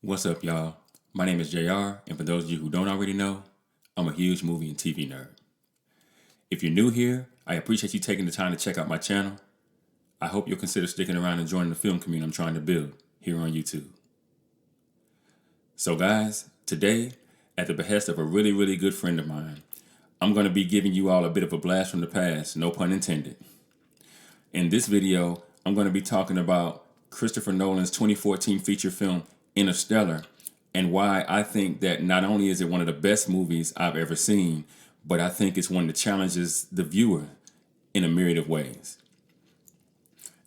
What's up, y'all? My name is JR, and for those of you who don't already know, I'm a huge movie and TV nerd. If you're new here, I appreciate you taking the time to check out my channel. I hope you'll consider sticking around and joining the film community I'm trying to build here on YouTube. So guys, today, at the behest of a really good friend of mine, I'm going to be giving you all a bit of a blast from the past, no pun intended. In this video, I'm going to be talking about Christopher Nolan's 2014 feature film, Interstellar, and why I think that not only is it one of the best movies I've ever seen, but I think it's one that challenges the viewer in a myriad of ways.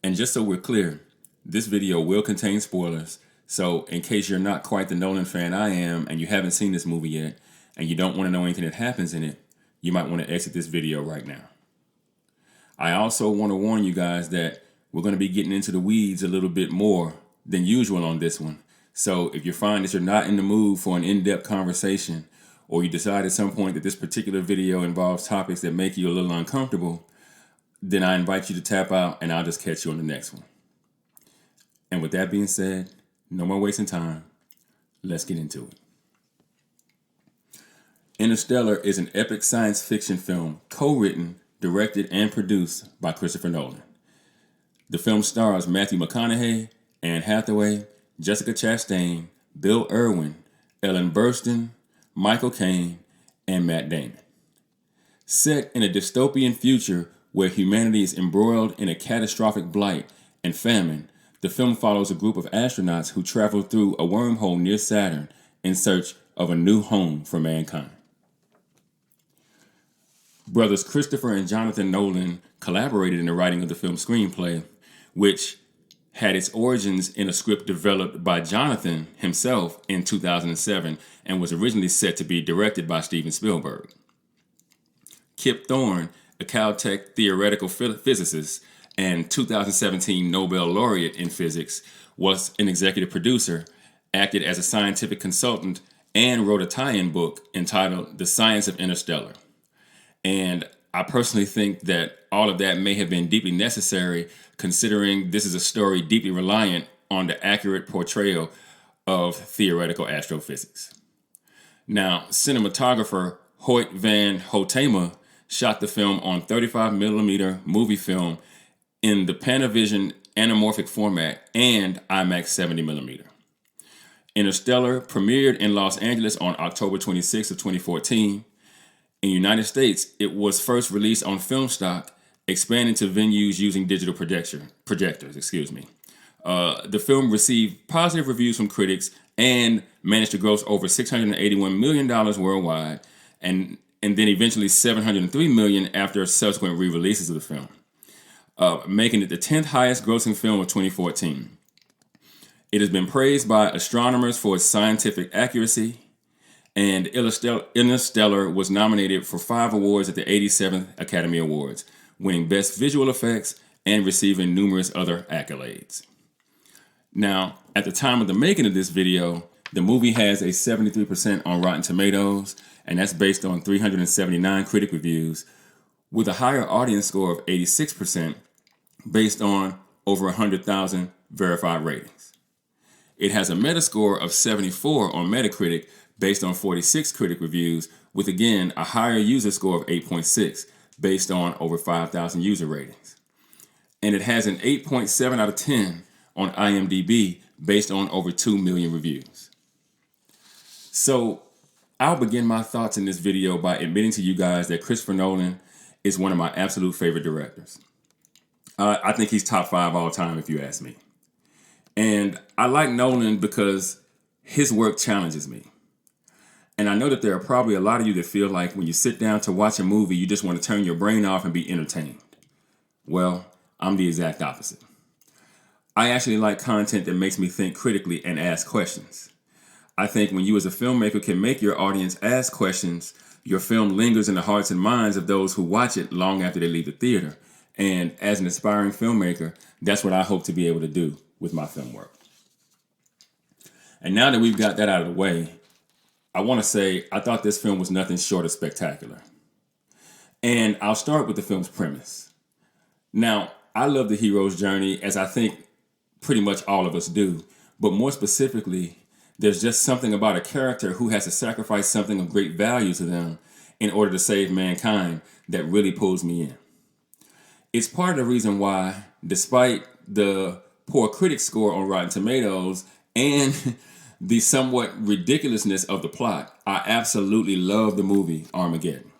And just so we're clear, this video will contain spoilers, so in case you're not quite the Nolan fan I am and you haven't seen this movie yet, and you don't want to know anything that happens in it, you might want to exit this video right now. I also want to warn you guys that we're going to be getting into the weeds a little bit more than usual on this one. So if you find that you're not in the mood for an in-depth conversation, or you decide at some point that this particular video involves topics that make you a little uncomfortable, then I invite you to tap out and I'll just catch you on the next one. And with that being said, no more wasting time. Let's get into it. Interstellar is an epic science fiction film co-written, directed, and produced by Christopher Nolan. The film stars Matthew McConaughey, Anne Hathaway, Jessica Chastain, Bill Irwin, Ellen Burstyn, Michael Caine, and Matt Damon. Set in a dystopian future where humanity is embroiled in a catastrophic blight and famine, the film follows a group of astronauts who travel through a wormhole near Saturn in search of a new home for mankind. Brothers Christopher and Jonathan Nolan collaborated in the writing of the film's screenplay, which had its origins in a script developed by Jonathan himself in 2007 and was originally set to be directed by Steven Spielberg. Kip Thorne, a Caltech theoretical physicist and 2017 Nobel laureate in physics, was an executive producer, acted as a scientific consultant, and wrote a tie-in book entitled The Science of Interstellar. And I personally think that all of that may have been deeply necessary, considering this is a story deeply reliant on the accurate portrayal of theoretical astrophysics. Now, cinematographer Hoyt van Hoytema shot the film on 35mm movie film in the Panavision anamorphic format and IMAX 70mm. Interstellar premiered in Los Angeles on October 26 of 2014. In the United States, it was first released on film stock, expanding to venues using digital projectors. The film received positive reviews from critics and managed to gross over $681 million worldwide, and then eventually $703 million after subsequent re-releases of the film, making it the 10th highest grossing film of 2014. It has been praised by astronomers for its scientific accuracy, and Interstellar was nominated for 5 awards at the 87th Academy Awards, winning Best Visual Effects and receiving numerous other accolades. Now, at the time of the making of this video, the movie has a 73% on Rotten Tomatoes, and that's based on 379 critic reviews, with a higher audience score of 86% based on over 100,000 verified ratings. It has a Metascore of 74 on Metacritic based on 46 critic reviews, with again a higher user score of 8.6 based on over 5,000 user ratings. And it has an 8.7 out of 10 on IMDb based on over 2 million reviews. So I'll begin my thoughts in this video by admitting to you guys that Christopher Nolan is one of my absolute favorite directors. I think he's top 5 all time if you ask me. And I like Nolan because his work challenges me. And I know that there are probably a lot of you that feel like when you sit down to watch a movie, you just want to turn your brain off and be entertained. Well, I'm the exact opposite. I actually like content that makes me think critically and ask questions. I think when you as a filmmaker can make your audience ask questions, your film lingers in the hearts and minds of those who watch it long after they leave the theater. And as an aspiring filmmaker, that's what I hope to be able to do with my film work. And now that we've got that out of the way, I want to say I thought this film was nothing short of spectacular. And I'll start with the film's premise. Now, I love the hero's journey, as I think pretty much all of us do, but more specifically, There's just something about a character who has to sacrifice something of great value to them in order to save mankind that really pulls me in. It's part of the reason why, despite the poor critic score on Rotten Tomatoes and the somewhat ridiculousness of the plot, I absolutely love the movie Armageddon.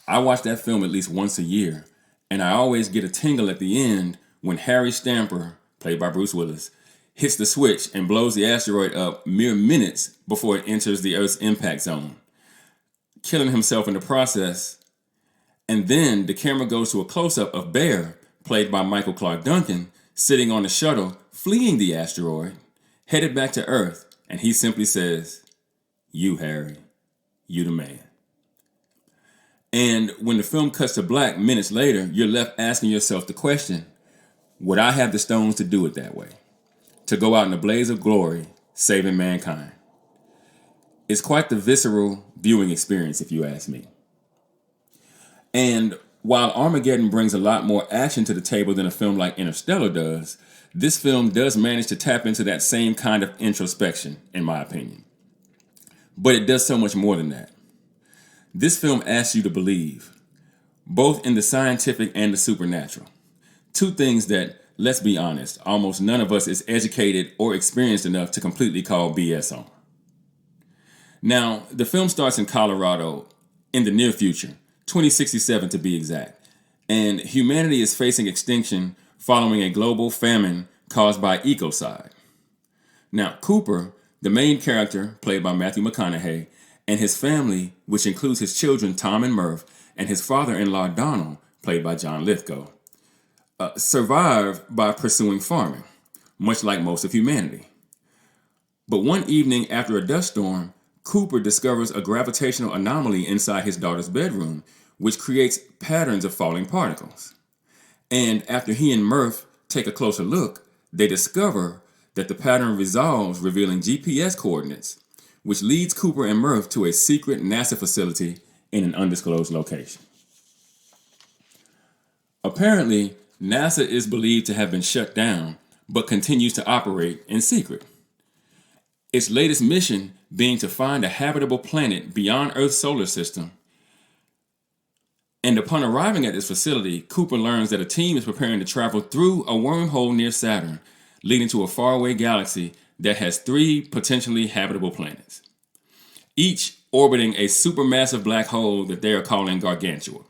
I watch that film at least once a year, and I always get a tingle at the end when Harry Stamper, played by Bruce Willis, hits the switch and blows the asteroid up mere minutes before it enters the Earth's impact zone, killing himself in the process. And then the camera goes to a close-up of Bear, played by Michael Clark Duncan, sitting on the shuttle, fleeing the asteroid, headed back to Earth, and he simply says, "You, Harry, you the man." And when the film cuts to black minutes later, you're left asking yourself the question, would I have the stones to do it that way? To go out in a blaze of glory, saving mankind? It's quite the visceral viewing experience, if you ask me. And while Armageddon brings a lot more action to the table than a film like Interstellar does, this film does manage to tap into that same kind of introspection, in my opinion. But it does so much more than that. This film asks you to believe, both in the scientific and the supernatural. Two things that, let's be honest, almost none of us is educated or experienced enough to completely call BS on. Now, the film starts in Colorado in the near future, 2067 to be exact, and humanity is facing extinction following a global famine caused by ecocide. Now, Cooper, the main character, played by Matthew McConaughey, and his family, which includes his children Tom and Murph, and his father-in-law Donald, played by John Lithgow, survive by pursuing farming, much like most of humanity. But one evening after a dust storm, Cooper discovers a gravitational anomaly inside his daughter's bedroom, which creates patterns of falling particles. And after he and Murph take a closer look, they discover that the pattern resolves, revealing GPS coordinates, which leads Cooper and Murph to a secret NASA facility in an undisclosed location. Apparently, NASA is believed to have been shut down, but continues to operate in secret. Its latest mission being to find a habitable planet beyond Earth's solar system. And upon arriving at this facility, Cooper learns that a team is preparing to travel through a wormhole near Saturn, leading to a faraway galaxy that has 3 potentially habitable planets, each orbiting a supermassive black hole that they are calling Gargantua.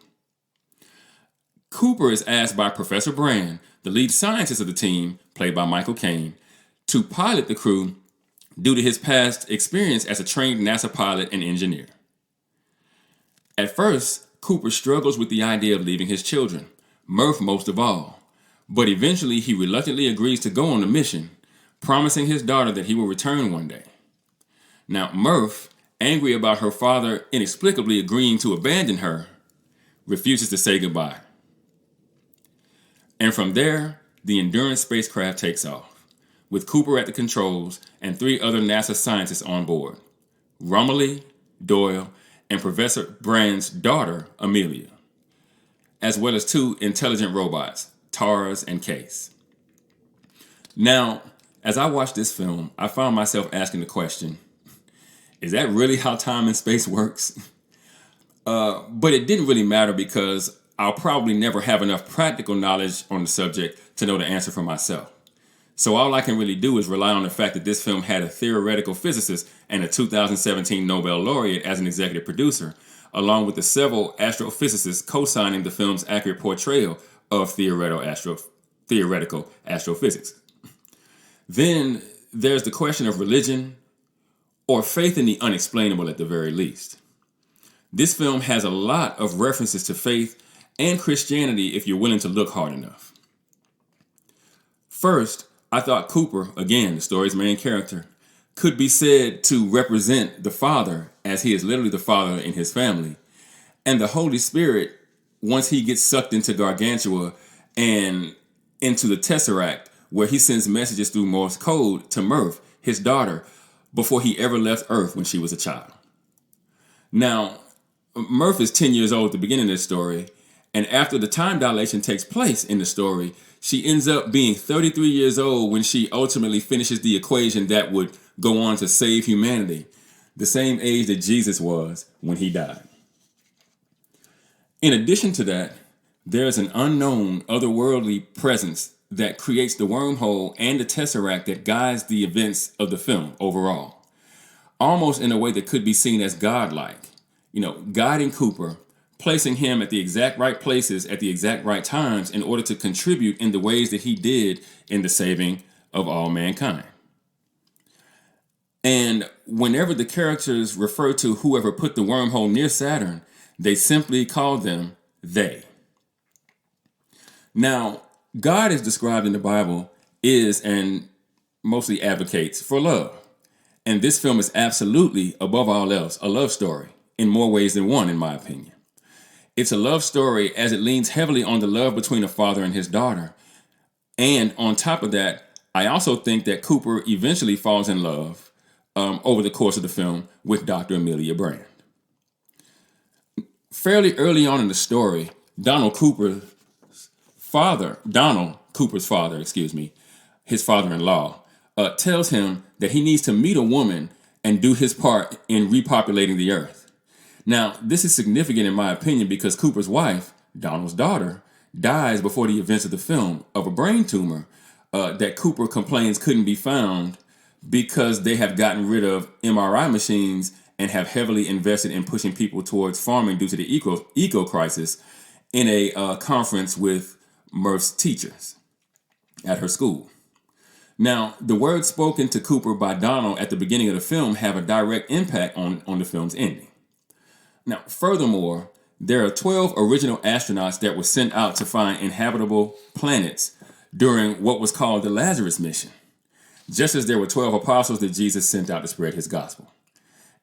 Cooper is asked by Professor Brand, the lead scientist of the team, played by Michael Caine, to pilot the crew due to his past experience as a trained NASA pilot and engineer. At first, Cooper struggles with the idea of leaving his children, Murph most of all, but eventually he reluctantly agrees to go on the mission, promising his daughter that he will return one day. Now, Murph, angry about her father inexplicably agreeing to abandon her, refuses to say goodbye. And from there, the Endurance spacecraft takes off, with Cooper at the controls and 3 other NASA scientists on board, Romilly, Doyle, and Professor Brand's daughter, Amelia, as well as 2 intelligent robots, Tars and Case. Now, as I watched this film, I found myself asking the question, is that really how time and space works? But it didn't really matter because I'll probably never have enough practical knowledge on the subject to know the answer for myself. So all I can really do is rely on the fact that this film had a theoretical physicist and a 2017 Nobel laureate as an executive producer, along with the several astrophysicists co-signing the film's accurate portrayal of theoretical astrophysics. Then there's the question of religion, or faith in the unexplainable at the very least. This film has a lot of references to faith and Christianity if you're willing to look hard enough. First, I thought Cooper, again, the story's main character, could be said to represent the Father, as he is literally the father in his family, and the Holy Spirit once he gets sucked into Gargantua and into the Tesseract, where he sends messages through Morse code to Murph, his daughter, before he ever left Earth when she was a child. Now, Murph is 10 years old at the beginning of this story, and after the time dilation takes place in the story, she ends up being 33 years old when she ultimately finishes the equation that would go on to save humanity, the same age that Jesus was when he died. In addition to that, there's an unknown, otherworldly presence that creates the wormhole and the tesseract that guides the events of the film overall, almost in a way that could be seen as godlike, guiding Cooper, placing him at the exact right places at the exact right times in order to contribute in the ways that he did in the saving of all mankind. And whenever the characters refer to whoever put the wormhole near Saturn, they simply call them they. Now, God is described in the Bible is and mostly advocates for love. And this film is absolutely, above all else, a love story in more ways than one, in my opinion. It's a love story as it leans heavily on the love between a father and his daughter. And on top of that, I also think that Cooper eventually falls in love over the course of the film with Dr. Amelia Brand. Fairly early on in the story, Donald Cooper's father, his father-in-law, tells him that he needs to meet a woman and do his part in repopulating the earth. Now, this is significant in my opinion because Cooper's wife, Donald's daughter, dies before the events of the film of a brain tumor that Cooper complains couldn't be found because they have gotten rid of MRI machines and have heavily invested in pushing people towards farming due to the eco crisis in a conference with Murph's teachers at her school. Now, the words spoken to Cooper by Donald at the beginning of the film have a direct impact on the film's ending. Now, furthermore, there are 12 original astronauts that were sent out to find inhabitable planets during what was called the Lazarus mission, just as there were 12 apostles that Jesus sent out to spread his gospel.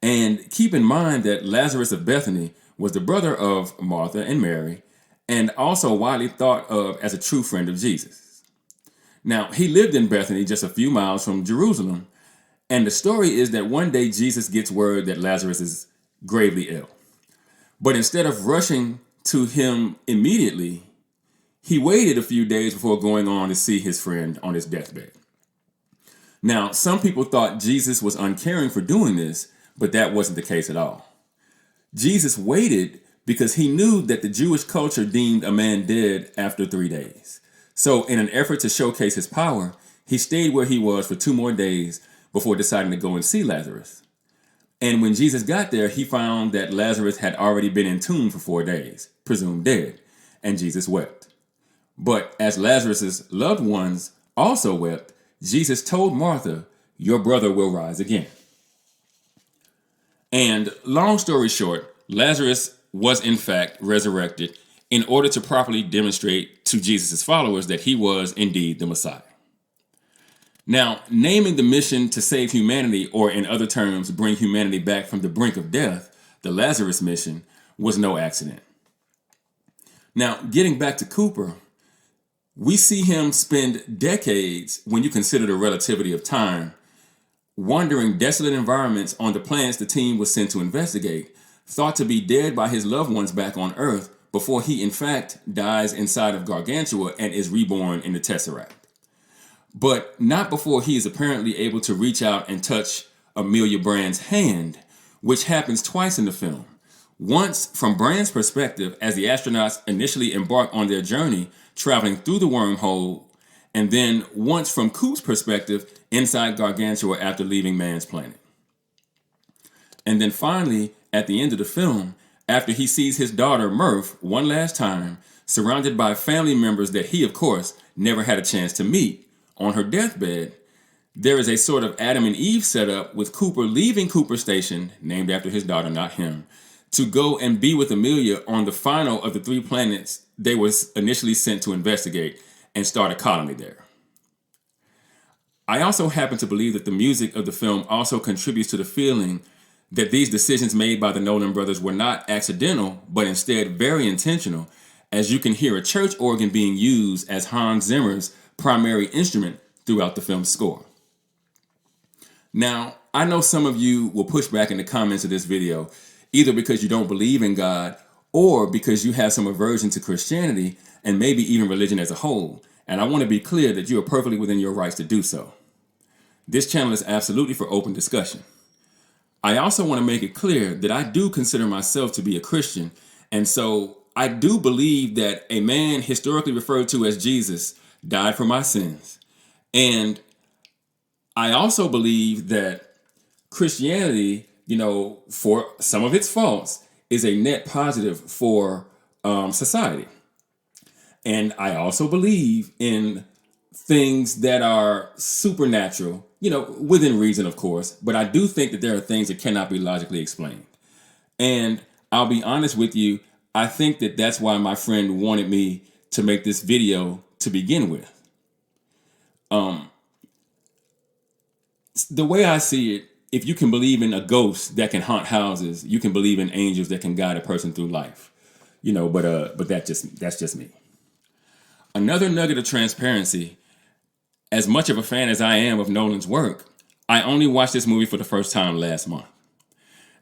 And keep in mind that Lazarus of Bethany was the brother of Martha and Mary, and also widely thought of as a true friend of Jesus. Now, he lived in Bethany just a few miles from Jerusalem, and the story is that one day Jesus gets word that Lazarus is gravely ill. But instead of rushing to him immediately, he waited a few days before going on to see his friend on his deathbed. Now, some people thought Jesus was uncaring for doing this, but that wasn't the case at all. Jesus waited because he knew that the Jewish culture deemed a man dead after 3 days. So in an effort to showcase his power, he stayed where he was for 2 more days before deciding to go and see Lazarus. And when Jesus got there, he found that Lazarus had already been entombed for 4 days, presumed dead, and Jesus wept. But as Lazarus' loved ones also wept, Jesus told Martha, "Your brother will rise again." And long story short, Lazarus was in fact resurrected in order to properly demonstrate to Jesus' followers that he was indeed the Messiah. Now, naming the mission to save humanity, or in other terms, bring humanity back from the brink of death, the Lazarus mission, was no accident. Now, getting back to Cooper, we see him spend decades, when you consider the relativity of time, wandering desolate environments on the planets the team was sent to investigate, thought to be dead by his loved ones back on Earth, before he in fact dies inside of Gargantua and is reborn in the Tesseract. But not before he is apparently able to reach out and touch Amelia Brand's hand, which happens twice in the film. Once from Brand's perspective as the astronauts initially embark on their journey, traveling through the wormhole, and then once from Coop's perspective inside Gargantua after leaving man's planet. And then finally, at the end of the film, after he sees his daughter Murph one last time, surrounded by family members that he, of course, never had a chance to meet, on her deathbed, there is a sort of Adam and Eve setup with Cooper leaving Cooper Station, named after his daughter, not him, to go and be with Amelia on the final of the 3 planets they were initially sent to investigate and start a colony there. I also happen to believe that the music of the film also contributes to the feeling that these decisions made by the Nolan brothers were not accidental, but instead very intentional, as you can hear a church organ being used as Hans Zimmer's primary instrument throughout the film's score. Now, I know some of you will push back in the comments of this video, either because you don't believe in God or because you have some aversion to Christianity and maybe even religion as a whole. And I want to be clear that you are perfectly within your rights to do so. This channel is absolutely for open discussion. I also want to make it clear that I do consider myself to be a Christian, and so I do believe that a man historically referred to as Jesus died for my sins. And I also believe that Christianity, for some of its faults, is a net positive for society. And I also believe in things that are supernatural, within reason, of course. But I do think that there are things that cannot be logically explained. And I'll be honest with you, I think that that's why my friend wanted me to make this video to begin with. The way I see it, if you can believe in a ghost that can haunt houses, you can believe in angels that can guide a person through life. But that's just me. Another nugget of transparency, as much of a fan as I am of Nolan's work, I only watched this movie for the first time last month,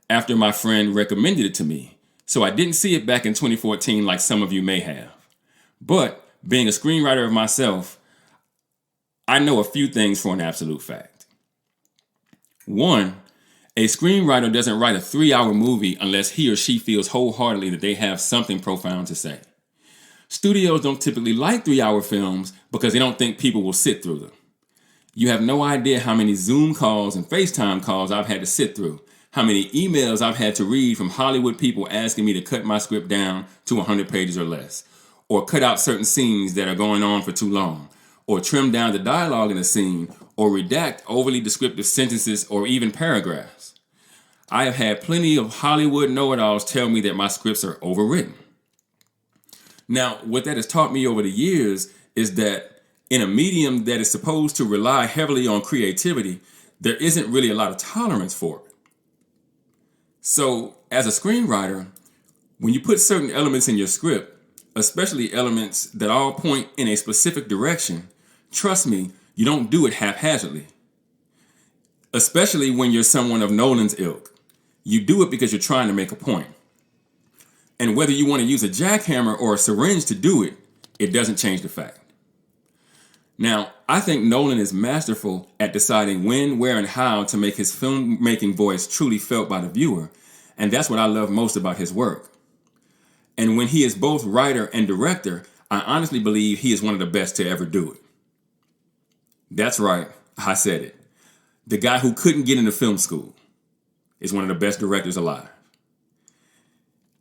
after my friend recommended it to me. So I didn't see it back in 2014 like some of you may have. But being a screenwriter of myself, I know a few things for an absolute fact. One, a screenwriter doesn't write a 3-hour movie unless he or she feels wholeheartedly that they have something profound to say. Studios don't typically like 3-hour films because they don't think people will sit through them. You have no idea how many Zoom calls and FaceTime calls I've had to sit through, how many emails I've had to read from Hollywood people asking me to cut my script down to 100 pages or less, or cut out certain scenes that are going on for too long, or trim down the dialogue in a scene, or redact overly descriptive sentences or even paragraphs. I have had plenty of Hollywood know-it-alls tell me that my scripts are overwritten. Now, what that has taught me over the years is that in a medium that is supposed to rely heavily on creativity, there isn't really a lot of tolerance for it. So, as a screenwriter, when you put certain elements in your script, especially elements that all point in a specific direction, trust me, you don't do it haphazardly. Especially when you're someone of Nolan's ilk. You do it because you're trying to make a point. And whether you want to use a jackhammer or a syringe to do it, it doesn't change the fact. Now, I think Nolan is masterful at deciding when, where, and how to make his filmmaking voice truly felt by the viewer, and that's what I love most about his work. And when he is both writer and director, I honestly believe he is one of the best to ever do it. That's right, I said it. The guy who couldn't get into film school is one of the best directors alive.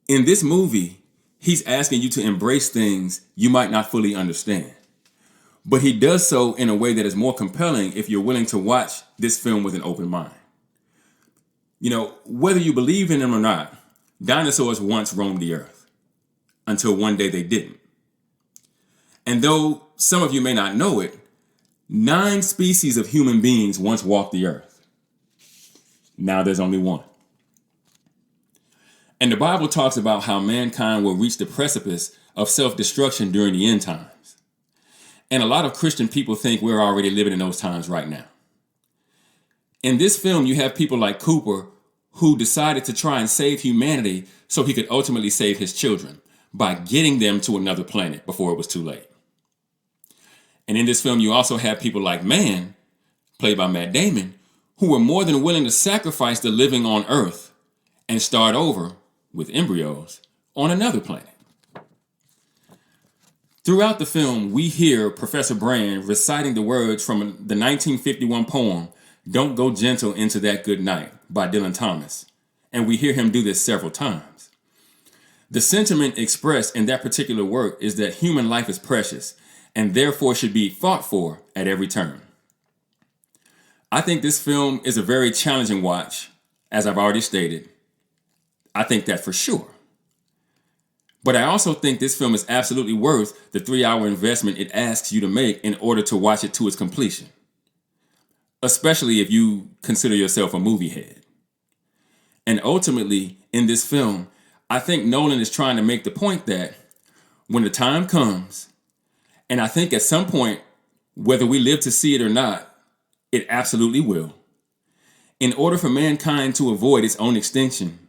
In this movie, he's asking you to embrace things you might not fully understand. But he does so in a way that is more compelling if you're willing to watch this film with an open mind. Whether you believe in them or not, dinosaurs once roamed the earth, until one day they didn't. And though some of you may not know it, 9 species of human beings once walked the earth. Now there's only one. And the Bible talks about how mankind will reach the precipice of self-destruction during the end times. And a lot of Christian people think we're already living in those times right now. In this film, you have people like Cooper who decided to try and save humanity so he could ultimately save his children by getting them to another planet before it was too late. And in this film, you also have people like Man, played by Matt Damon, who were more than willing to sacrifice the living on Earth and start over, with embryos, on another planet. Throughout the film, we hear Professor Brand reciting the words from the 1951 poem, "Don't Go Gentle Into That Good Night" by Dylan Thomas, and we hear him do this several times. The sentiment expressed in that particular work is that human life is precious, and therefore should be fought for at every turn. I think this film is a very challenging watch, as I've already stated. I think that for sure. But I also think this film is absolutely worth the 3-hour investment it asks you to make in order to watch it to its completion, especially if you consider yourself a movie head. And ultimately, in this film, I think Nolan is trying to make the point that when the time comes, and I think at some point, whether we live to see it or not, it absolutely will. In order for mankind to avoid its own extinction,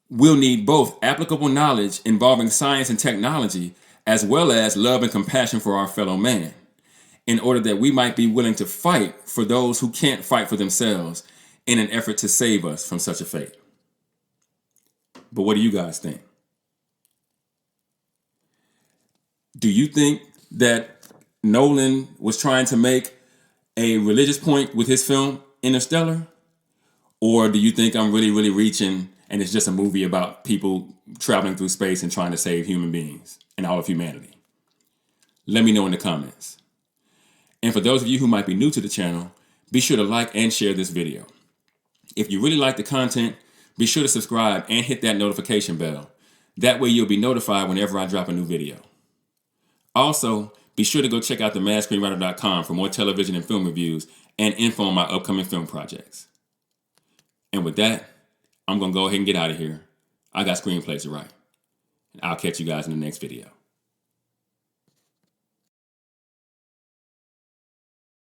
we'll need both applicable knowledge involving science and technology, as well as love and compassion for our fellow man. in order that we might be willing to fight for those who can't fight for themselves in an effort to save us from such a fate. But what do you guys think? Do you think that Nolan was trying to make a religious point with his film Interstellar? Or do you think I'm really, really reaching and it's just a movie about people traveling through space and trying to save human beings and all of humanity? Let me know in the comments. And for those of you who might be new to the channel, be sure to like and share this video. If you really like the content, be sure to subscribe and hit that notification bell. That way you'll be notified whenever I drop a new video. Also, be sure to go check out themadScreenwriter.com for more television and film reviews and info on my upcoming film projects. And with that, I'm going to go ahead and get out of here. I got screenplays to write. I'll catch you guys in the next video.